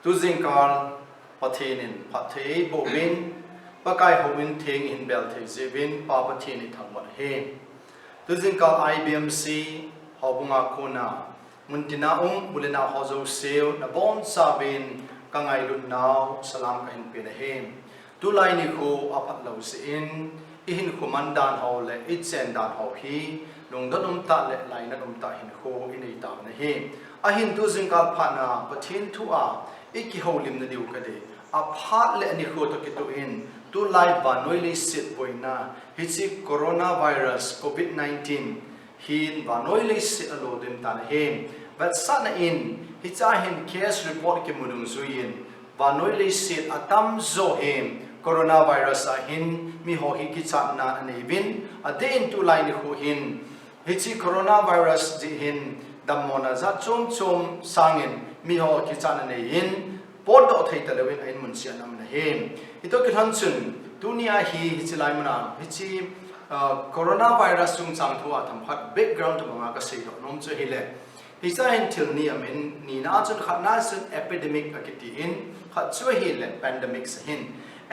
tu zing kal pathenin pathei bovin pakai hovin thing in bel thei zevin pa patheni thangwan he tu zing kal IBMC hobunga kuna muntina bulena hozo seo na bon sabin kangai lut naw salam ka hin pe na he tu lai ni ko apat lo se in ihin ko mandan ho le itsen dan ho hi lung don ta le lai na ta hin ko inei ta na he a hin tu zing kal phana pathin thu a iki holim na diu ka de a phat le ni ko to ki tu in tu lai ba noi le sit boina hi chi coronavirus covid-19 hin ba noi le sit alo dim ta na he but sana in hi cha hin case report ke munung zuin ba noi le sit atam zo hem coronavirus a hin mi ho hi kicha na nei bin a de in tu lai ni ko hin hi chi coronavirus di hin damona za chom sangin mi ho kicha na nei hin pod do thei ta lewin ain mun sia nam na he ito ki than chun dunia hi chi lai mana hi chi coronavirus chung chang thua tham phat background to ma ka sei do nom chu hi le hi sa hin til ni amen ni na chun khatna sun epidemic akiti in khat chu hi le pandemic sa hin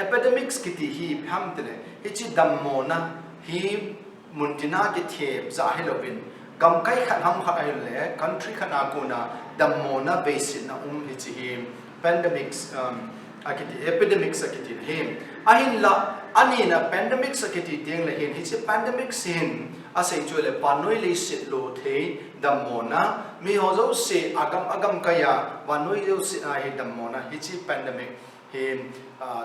epidemics kiti hi pham tele hi chi dammona hi muntina ki the za helopin gam kai khat ham khat ai le country khana kuna dammona basin na hi chi hi pandemics akiti epidemics akiti him ahin la ani na pandemics akiti teng la hin hi chi pandemics hin asai chole panoi le sit lo the dammona mi hozo se agam kaya wanoi yo se hi dammona hi chi pandemic him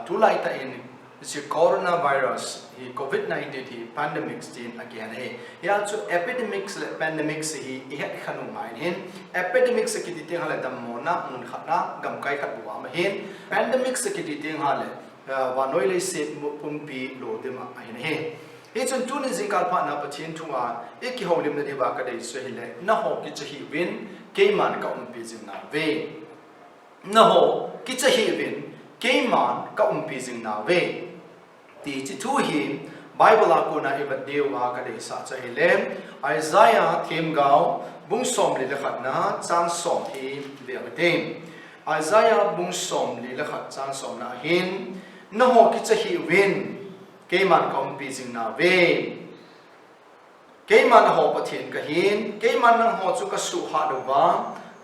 tulai ta in this coronavirus hi covid-19 hi pandemics din again he ya chu epidemics le pandemics hi he khanu mai hin epidemics ki ti teng hala dammona mun khana gam kai khat buwa ma hin pandemics ki ti teng hala wa noi le se pumpi lo de ma hin he he chun tu ni zingkal pha na pachin thunga ek ki holim na de ba ka dei so hi le na ho ki chi win keiman ka pi jing na ve na ho ki chi win keiman ka pi jing na ve ti chi thu hi bible ko na ibat deu wa ka de sa cha hi le Isaiah them gao bung som le khat na chang som hi ve ba te Isaiah bung som le khat chang som na hin na ho ki cha hi win keiman ka pi jing na ve keiman ho pathin ka hin keiman nang ho chu ka su ha do wa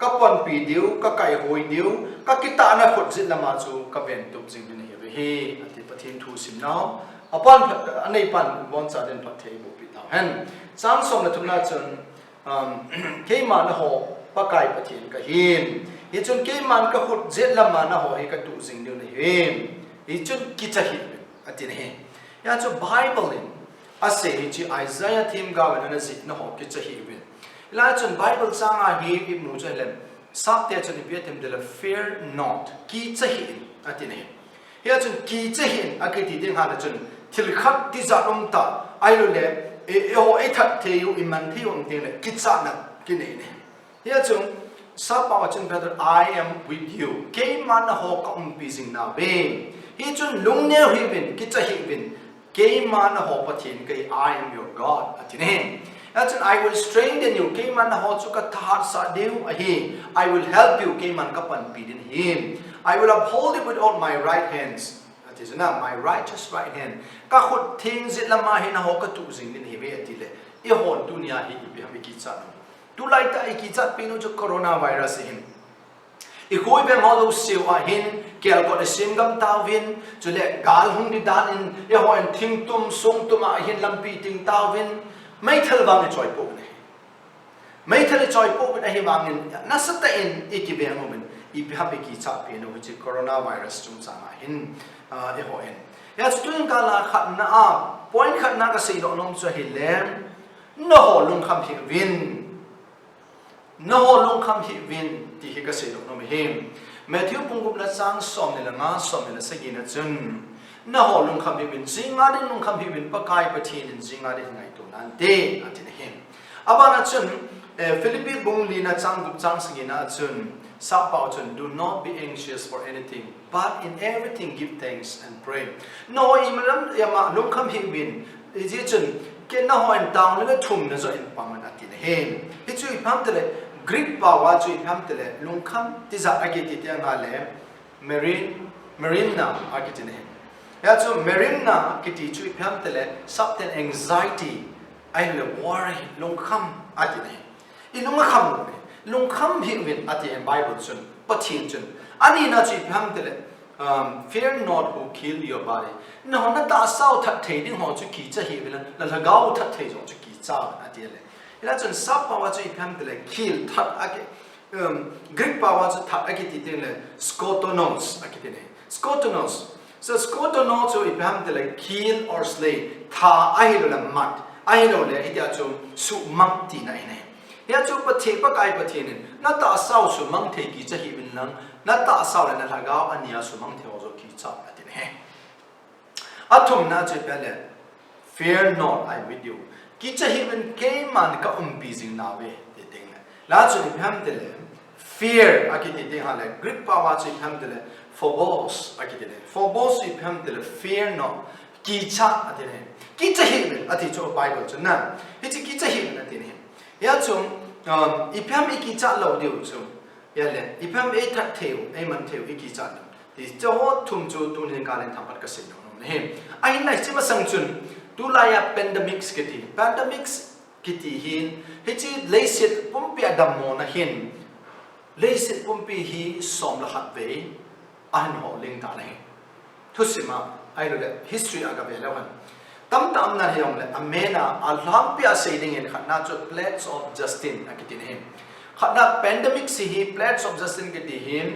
ka pon pi diu ka kai hoi diu ka kita na khot zin lama chu ka ven tup jing ni he he ati pathin thu sim now apan anei pan bon cha den pathei bo pi ta hen sang som na thumna chun keiman na ho pa kai pathin ka hin hi chun keiman ka khot zin lama na ho he ka tu jing ni he hi chun kicha hi ati ne ya chu bible in ase hi chi Isaiah thim ga wa na zit na ho kicha hi win la chun bible changa hi ibnu chalem sap te chun bi tem de la fear not ki chahi atine ya chun ki chahi akiti ding ha la chun thil khat ti za rom ta ai lo le e ho e that the yu iman thi ong te le ki cha na ki ne ne ya chun sap pa chun brother I am with you ke man ho ka pi jing na be hi chun lung ne hi bin ki chahi bin ke man ho pathin ke I am your God atine that's I will strengthen you. Keiman ho chuka thar sa deu ahi. I will help you. Keiman kapan pidin him. I will uphold you with all my right hands. That is na my righteous right hand. Ka khut thing zit lama hi na ho ka tu jing din hi be atile. I hon dunia hi bi ha ki cha. Tu lai ta ki cha pinu chu coronavirus him. I khoi be ho lo siwa hin kel ko de singam tawin chu le gal hung di dan in I ho en thing tum sung tum a hin lampi ting tawin mấy thằng vàng cái choi bộ này, mấy thằng cái choi bộ này vàng nên nó rất là in ít cái việc mình, ít bị hấp bị chặt bị nó cái coronavirus chúng ta hin cái họ in, ya chúng ta là khát na point khát na cái gì đó nông cho hin lem, nó họ lung khăm hi win, nó họ lung khăm hi win thì cái gì đó nó mới hin, Matthew bung cũng là sang som này là ngã som này là sẽ gì nữa chân, nó họ lung khăm hi win, gì ngã đến lung khăm hi win, bắt cái bắt hin gì ngã đến ngày ante atine hem abana chun Philippi bung lina chang gup chang singina chun sa pau chun do not be anxious for anything but in everything give thanks and pray no imram yama lung kham hi win ji chun ke na ho en tang le thum na zo in paman atine hem hi chu pham tele Greek pa wa chu pham tele lung kham ti za age ti te nga le marina akitine ya chu marina kiti chu pham tele subten anxiety ai le worry lungkham atine ilungkham lungkham hi win ati bible chun pathin chun ani na chu pham tele fear not who kill your body no na ta sao that thei ding ho chu ki cha hi win la lagau that thei jo chu ki cha ati le ila chun sap pawa chu pham tele kill that ake Greek power to tap akititele skotonos akitine skotonos so skotonos so ipam tele kill or slay tha ahilo la mat ahilo le itia chu su mang ti nai ne ya chu pathe pa kai pathe ne na ta sao su mang the ki cha hi bin lang na ta sao le na la ga ania su mang the zo ki cha atine he athum na che pele fear not I with you ki cha hi bin keiman ka busy na we te ting la chu ipam tele fear akitite hale Greek power chi phamdele phobos akitite phobos chi phamdele fear no kicha atine kicha hi ati cho bible chuna hichi kicha hi atine ya chung ipham kicha lo diu chung ya le ipham that theu man theu kicha ti cho thum chu tu nin ka len thampat ka sin no ne ai lai chi ma sang chun tu la ya pandemics kiti hin hichi leisit pumpia dammo na hin leisit pumpi hi som la hat ve an ho ling ta nei thusima ai lo le history aga ve lawan tam na hiong le amena alhampia saying in khatna cho plagues of justin akitin he khatna pandemic si hi plagues of justin ke di hin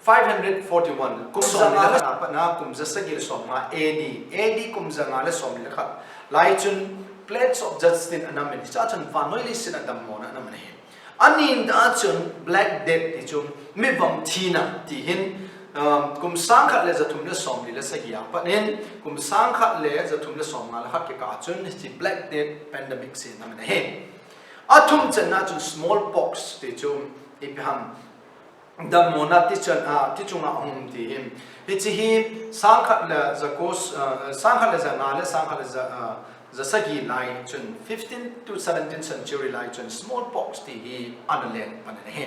541 kum zanga la pa na kum jasagil som ma ad kum zanga le som le khat lai chun plagues of justin anamen cha chan vanoi li sin adam mona anamen he anin da chun black death ti chum mi vam thina ti hin kum sang khat le zathum le som le sagia panen kum sang khat le zathum le som mal hak ke ka chun ti black death pandemic se na he athum chen na chun smallpox ti chum ibham da mona ti chan ti chunga ti him hi sang khat le zakos sang khat le za le sang khat le Zasagi lai chun 15th to 17th century lai chun smallpox ti hi analen panen he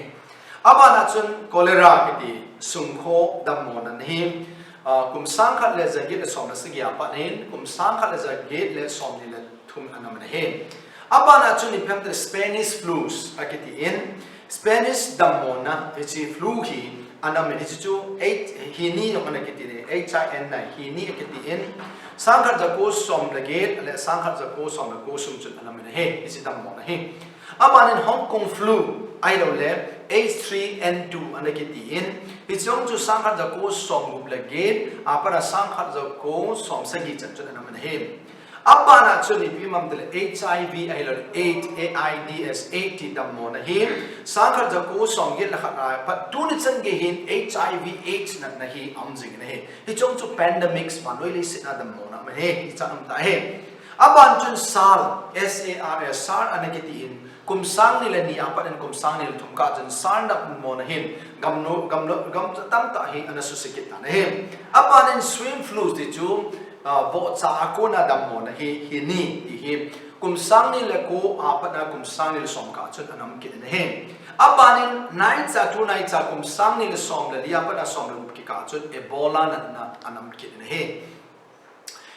abana chun cholera kiti sungkho damon an hi kum sang khat le zagi le som sagi panen kum sang khat le zagi le som ni le thum anam he abana chun iphem the Spanish flus akiti in Spanish damona ichi flu hi anam ni chu 8 hi ni no kana kiti ne hin hi ni akiti in Sangkhat jako som lagate ale sangkhat jako som ko sum chun anam he isi dam mo na he aban in Hong Kong flu I don't le H3N2 anakiti in ichong chu sangkhat jako som gup lagate apara sangkhat jako som sagi chan chun anam he abana chuni pimam dele HIV I le 8 AIDS 80 dam mo na he sangkhat jako som ge la khat pa tun chan ge hin HIV AIDS na hi amjing na he ichong chu pandemics manoi le sin adam mo he chanam ta he aban chun sal SAR anakiti in kum sang ni le ni apan kum sang ni thum ka chun sar na mo na hin gam tam ta hi anasu sikit ta he aban in swine flu ti chu bo cha akona dam mo na hi ni hi kum sang ni le ko apan kum sang ni le som ka chun anam ki na he aban in night cha kum sang ni le som le dia apan som le ki ka chun ebola na anam ki na he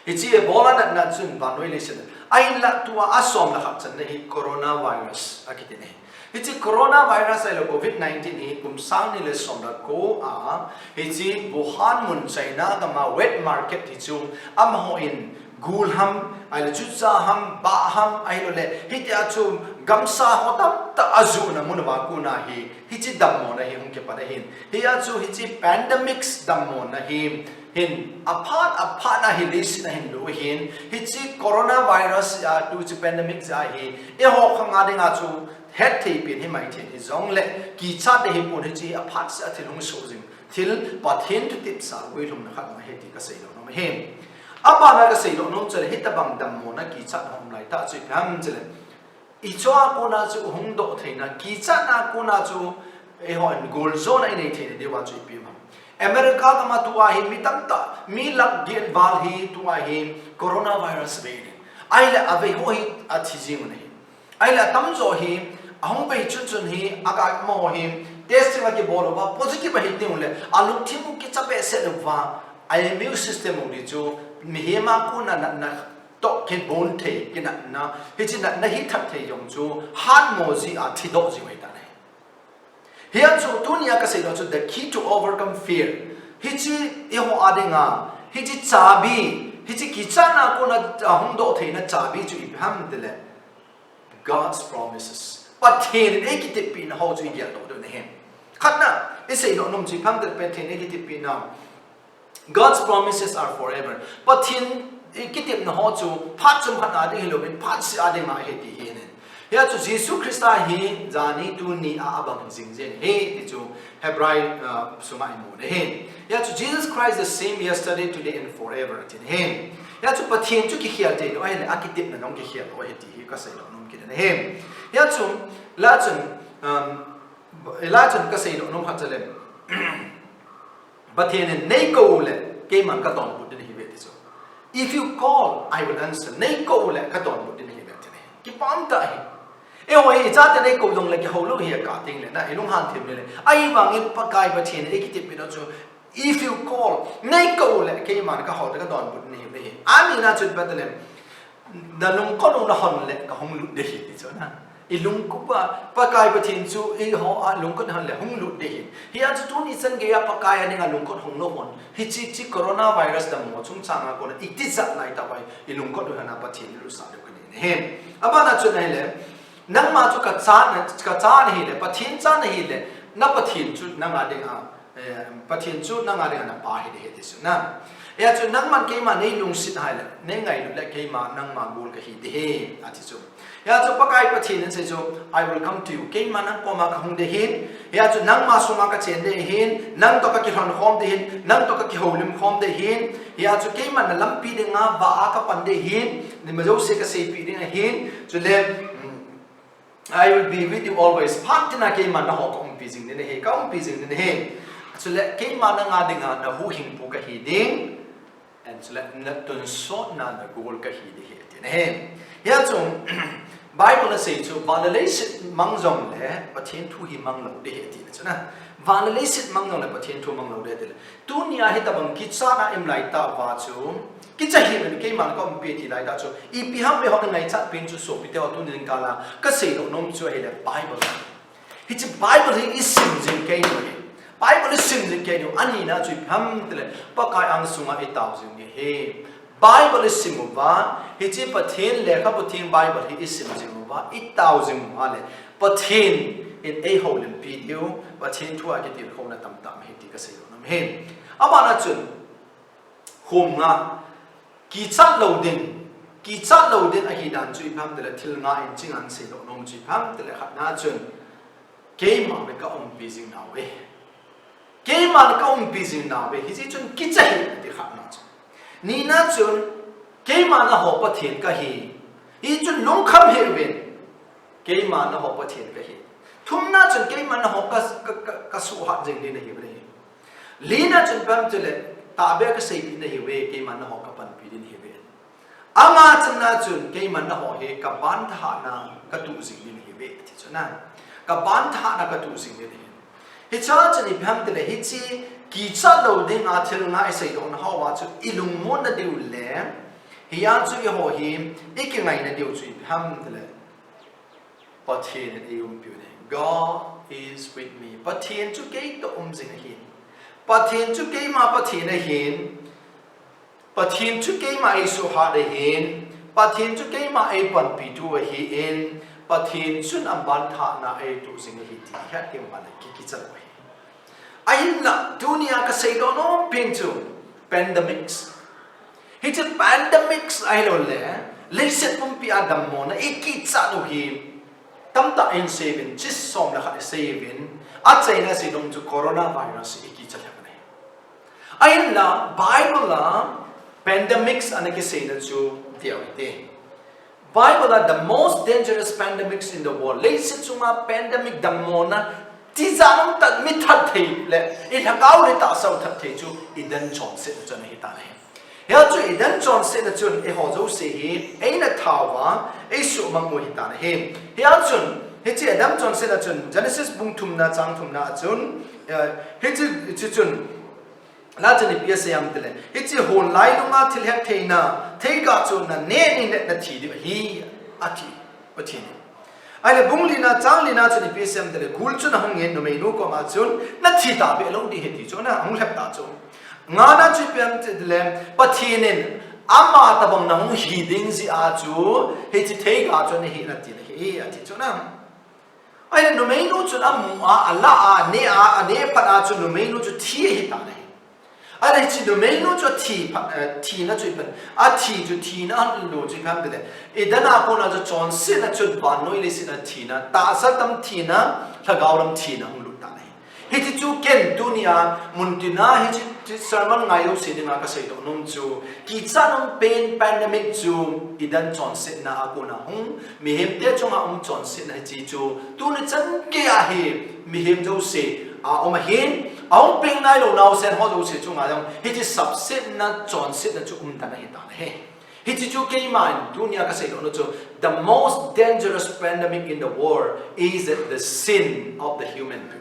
Ichi ebola na chun banoi lesin ai la tua asom la khap chan hi coronavirus akitine ichi coronavirus ai lo covid-19 hi kum sang ni le som la ko a ichi Wuhan mun China da ma wet market hi chu am ho in gulham ai le chucha ham ba ham ai lo le hi ta chu gamsa hotam ta azu na mun ba ku na hi chi dam mo na hi hum ke pa hin hi a chu hi chi pandemics dam mo na hi hin apart na hi lis na hin lo hin chi coronavirus tu chi pandemic ja hi e ho khanga de nga chu het thei pin hi mai the hi zong le ki cha de hi pon hi chi apart sa thilung so jing thil pathen tu tip sa we lum na khat ma he ti ka sei lo no he apa na ka sei lo no chale hi ta bang dam mo na ki cha hom lai ta chi pham chale i chwa ko na chu hung do theina ki cha na ko na chu e ho in gold zone ai nei the de wa chu pi ma America ka ma tua hi mi tam ta mi lak gen bal hi tua hi coronavirus ve ai la ave ho hi a thi jing nei ai la tam zo hi ahong bai chun hi aga mo hi testing agi bolo ba positive hi ting le aluk thimu ki chape se wa immune system odi chu mihema ku na to ke bon the ke na hi chi na hi thak the yong chu han mo ji a thi do ji wai ta ne here chu dunia ka se do chu the key to overcome fear hi chi e ho adinga hi chi chabi hi chi kicha na ko na hong do the na chabi chu i ham de le God's promises but here e ki te pin ho chu ya do ne hem khatna e se do nom chi pham de pe the ne ki te pin na God's promises are forever but in kitip na ho chu phat chum phat adi lo bin phat si adi ma he ti he ne ya chu Jesus Christ hi zani tu ni a abang jing jen he ti chu Hebrew suma imu ne he ya chu Jesus Christ the same yesterday today and forever tin he ya chu pathian chu ki khial te no he akitip na nong ki khial o he ti hi ka sai lo nom ki ne he ya chu la chun ka sai lo nom khat chale pathian nei ko le ke man ka ton bu de hi ve ti chu if you call I will answer nei ko le ka ton bu de hi ve ti ne ki pam ta hi e ho e cha te nei ko dong le ki ho lo hi ka ting le na e long han thim le ai wang in pa kai pathian e ki ti pi no chu if you call nei ko le ke man ka ho ta ka ton bu de hi ve ami na chu ba de le da lung ko no na hon le ka hong lu de hi ti chu na ilung kupa pakai pathin chu e ho a lungkot han le hung lut de hi a chu tun isan ge ya pakai ani nga lungkot hung no hon hi chi corona virus da mo chung changa ko na iti zat nai ta bai ilungkot du hana pathin lu sa de ko ni he aba na chu nai le nang ma chu ka cha ni le pathin cha ni le na pathin chu na nga de nga pathin chu na nga de na pa hi de he su na ya chu nang man ke ma nei lung sit hai le ne ngai lu le ke ma nang ma gol ka hi de he a chi chu ya chu pakai pathin se chu I will come to you ke ma nang ko ma ka hung de hin ya chu nang ma su ma ka chen de hin nang to ka ki hon khom de hin nang to ka ki holim khom de hin ya chu ke ma na lam pi de nga ba a ka pan de hin ni ma jo se ka se pi de hin chu le I will be with you always phat na ke ma na ho kom pi jing de he kom pi jing de he chu le ke ma na nga de nga na hu hing pu ka hi ding and so let na tun so na na gol ka hi de he tin he ya chu Bible say chu vanalais mang jong le pathin thu hi mang lo de he ti chu na vanalais mang jong le pathin thu mang lo de le tu nia he ta bang kicha na em lai ta wa chu kicha hi ne ke man ko pe ti lai ta chu I pi ham be ho ngai chat pin chu so pi te ho tu nin ka la ka sei lo nom chu he le Bible hi chi Bible hi is sim jing ke no he Bible is sim jing ke no ani na chu ham te le pa kai ang sunga e taw jing ni he Bible is simuwa hi chi pathin le kha pathin Bible hi is simuwa I taw jing ma le pathin in a hole in video pathin thu a ke ti khona tam tam hi ti ka sei lo nom he aba na chun hum nga ki chat lo din a hi dan chu pham de la thil nga in ching an sei lo nom chi pham de la khat na chun ke ma be ka pi jing na we ke ma ka pi jing na we hi chi chun ki cha hi ti khat na ni na chun ke ma na ho pathin ka hi chun lung kham he ben ke ma na ho pathin ka hi thum na chun ke ma na ho ka su ha jing ni na hi bre li na chun pam chule ta be ka sei ni na hi we ke ma na ho ka pan pi din hi be ama chun na chun ke ma na ho he ka ban tha na ka tu jing ni hi be ti chuna ka ban tha na ka tu jing ni hi cha chun ni pam de hi chi ki cha lo ding a thil nga I sei do na ho wa chu ilung mon na diu le hi ya chu ye ho hi ik ngai na diu chu ham de le pathin e um pu ne God is with me pathin chu ke to jing hi pathin chu ke ma pathin a hin pathin chu ke ma I su ha de hin pathin chu ke ma ai pan pi tu a hi in pathin chun am ban tha na ai tu jing hi ti ha ke ma le ki cha ayin la dunia ka sei do no pin chu pandemics hi chu pandemics ai lo le set pum pi adam mo na iki cha no hi tam ta in seven chis som la kha seven a chai na si dong chu corona virus iki cha la ne ayin la Bible la pandemics ana ki sei na chu dia te Bible la the most dangerous pandemics in the world le set chu ma pandemic dam mo na ti zang tat mi that thei le I thakau le ta sau that thei chu idan chon se chu na hi ta ne ya chu idan chon se na chu e ho zo se hi e na thawa e su mang mo hi ta ne he ya chun hichi Adam chon se na chun Genesis bung thum na chang thum na chun hichi chun la chani PSM tele hichi hon lai lunga thil hek theina theiga chun na ne ni na thi di hi ati pathini ai bung lina chang lina chani PSM tele gul chun hang nge no me no ko ma chun na thi ta be lo di heti chun na hang lep ta chun nga na chi pem tele pathinin ama tabang na hung hiding si a chu hichi theiga chun hi na ti hi ati chun na ai no me no chun am ala a ne pa a chun no me no chu thi hi ta ne ai chi no me no chu thi na chu pen a thi chu thi na lo chi kam de e dan a ko na chu chon sin na chu ban noi le sin na thi na ta sa tam thi na thagaw ram thi na hung lu ta ne hichi chu ken dunia muntina hichi sermon ngai lo sin nga ka sei do nom chu Kicha nom pain pandemic chu idan chon sin na a ko na hung mi hem te chunga chon sin na chi chu tu ni chan ke a he mi hem jo se a om hin aung ping nai lo nau sen ho do se chunga jong hichi sub sin na chon sin na chu ta na hi ta he hichi chu keiman dunia ka sei do no chu the most dangerous pandemic in the world is the sin of the human being.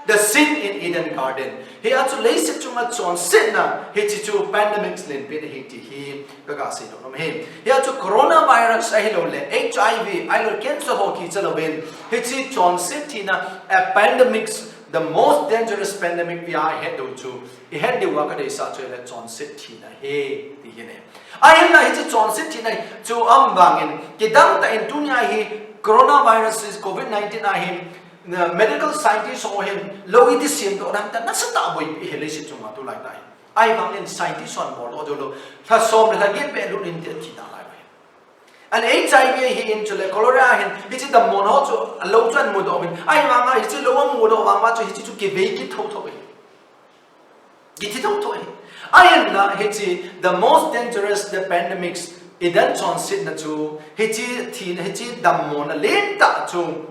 The sin in Eden Garden. He also lays it to my son sin na he chu pandemics len pe he he ka se no me. He also coronavirus I lo le HIV I lo cancer ho ki chalo ben. He chi John sin na a pandemics the most dangerous pandemic we are head to. He had the work de sa che le John sin na he di ne. I am na he chi John sin na chu am bangin ke dang ta in dunia he coronavirus is COVID-19 a him the medical scientists or him low it is seen to them that that's a boy he lays it to my to like that I found in scientists on board or do has some that get better in the tina and HIV he into the cholera him it is the mono to a low trend mood of him I found it's a low mood of how much he to give it totally get it out to him I am not the most dangerous the pandemics it then transit to hitty teen hitty the mona lenta to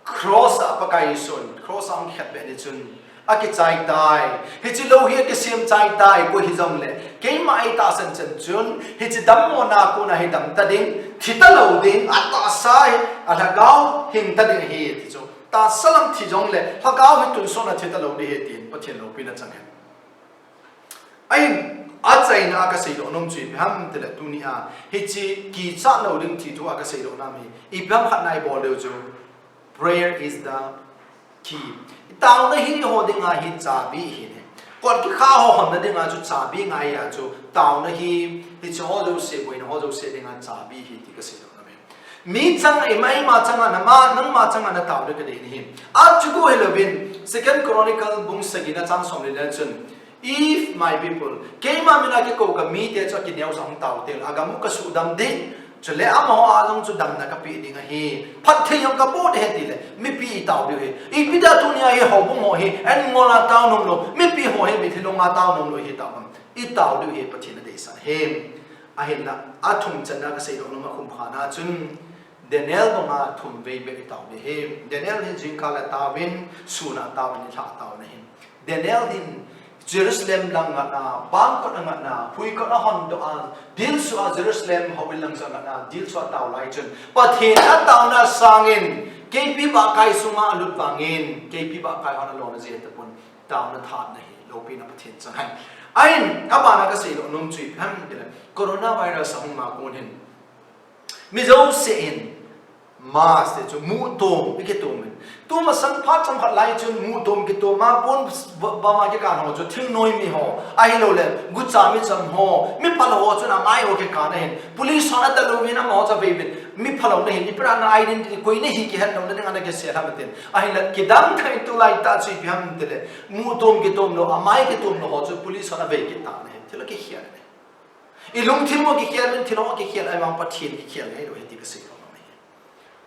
cross up a guy soon, cross on Capenitun. A kitai die. Hitty low here, the same time die, go his own leg. Came my 8,000 and June, hitty Damona Kuna hidam tadding, Tita loading, at the side, at a gow, him tadding head. So, that salam tijongle, Hagaw to Sona Tita loading, but you know, peanuts on him. I say, Nagasedo, no trip, ham to the Tunia, hitty, Kicha loading Tito Agasedo Nami, Ibam had Naibo. Prayer is the key. Down the hill holding a hit zabi. What to how on the dinner to zabi, I to down the hill. It's all those say when all those sitting at zabi, he take a sit on him. Meet some a my matang and a man, no matang and a town in him. Up to go Hillowin, Second Chronicle, Boom Sagina, some legend. If my people came up in a coca meet at Chakinels on Tautel, Agamuka Sudam din. So let am ho along to dam na kapi ding he pat the yung kapo de he mi pi taw de he I pida tunia he ho bung ho he and ngona taw nom lo mi pi ho he mi thilong ma taw nom lo he taw I taw de he pathina de sa he a hen na athum chana ka sei no ma khum phana chun Daniel ma thum ve be taw de he Daniel hin jing kala tawin suna taw ni tha taw na he Daniel hin Jerusalem lang na bangkot lang na pui ko na hondo an dil su a Jerusalem hawil lang sa na dil su a taw lai chun pathin at taw na sangin KP ba kai sunga alut bangin KP ba kai hona lo na je tapon taw na tha na hi lo pi na pathin changan ain abana ka sei lo num chui pham de coronavirus hong ma kon hin mi zo se in mas te chu mu tom ke tom tu ma sang phat sam phat lai chu mu tom ke to ma pon ba ma ke kan ho chu thing noi mi ho ai lo le gu cha mi cham ho mi phalo ho chu na mai ho ke kan hen police hona ta lo mi na mo cha ve mi phalo ne ni pra na identity koi ne hi ke han no na ke se ha ten ai la ke dam khai tu lai ta chi bi ham te le mu tom ke tom no amai ke tom no ho chu police hona ve ke ta ne thila ke hian ne I lung thil mo ke hian min thilo ke hian ai mang pathin ke hian ai lo he ti ke se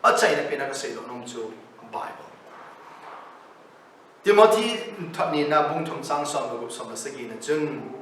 a China pina ka say no to Bible. Timothy Nina Bung Tung Sang Song of some Sagina Jun.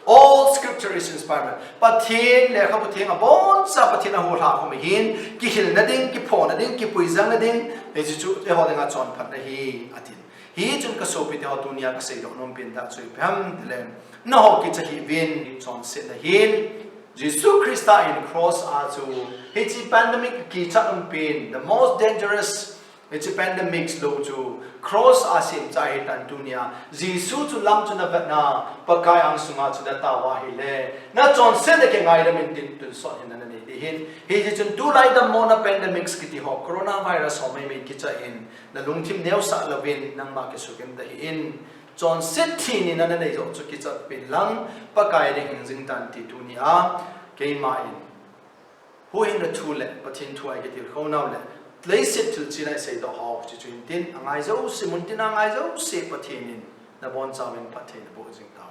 All scripture is inspired. But tin le kaputing a bon sapatina who ha home hin, Kihil Nading, Kipon, Nading, Kipuizan Nading, is the holding a John Patna he atin. He jun kasopi the Hotunia say no pin that so pam the lamb. No Kicha he win, John said the hill. Jesus Christ in cross also. It's a pandemic Kicha pain, the most dangerous it's a pandemic slow to cross asim chai tan dunia jisu to lam to na vatna pakai ang sunga to da tawa hile na chon se de ke ngai da min tin tu so hin na ni hin he ji chun tu lai da mona pandemics kiti ho coronavirus ho mai mai kicha in na lungthim neu sa lovin nang ma ke sukem da in chon se thi ni na nei zo chu kicha pilang pakai de hin jing tan ti tu ni a keiman hu hin the two le pathin thu ai ke ti kho naw le place it to china say the how to tin angai zo simun tin angai zo se pathin na bon chawin pathin bo jing ta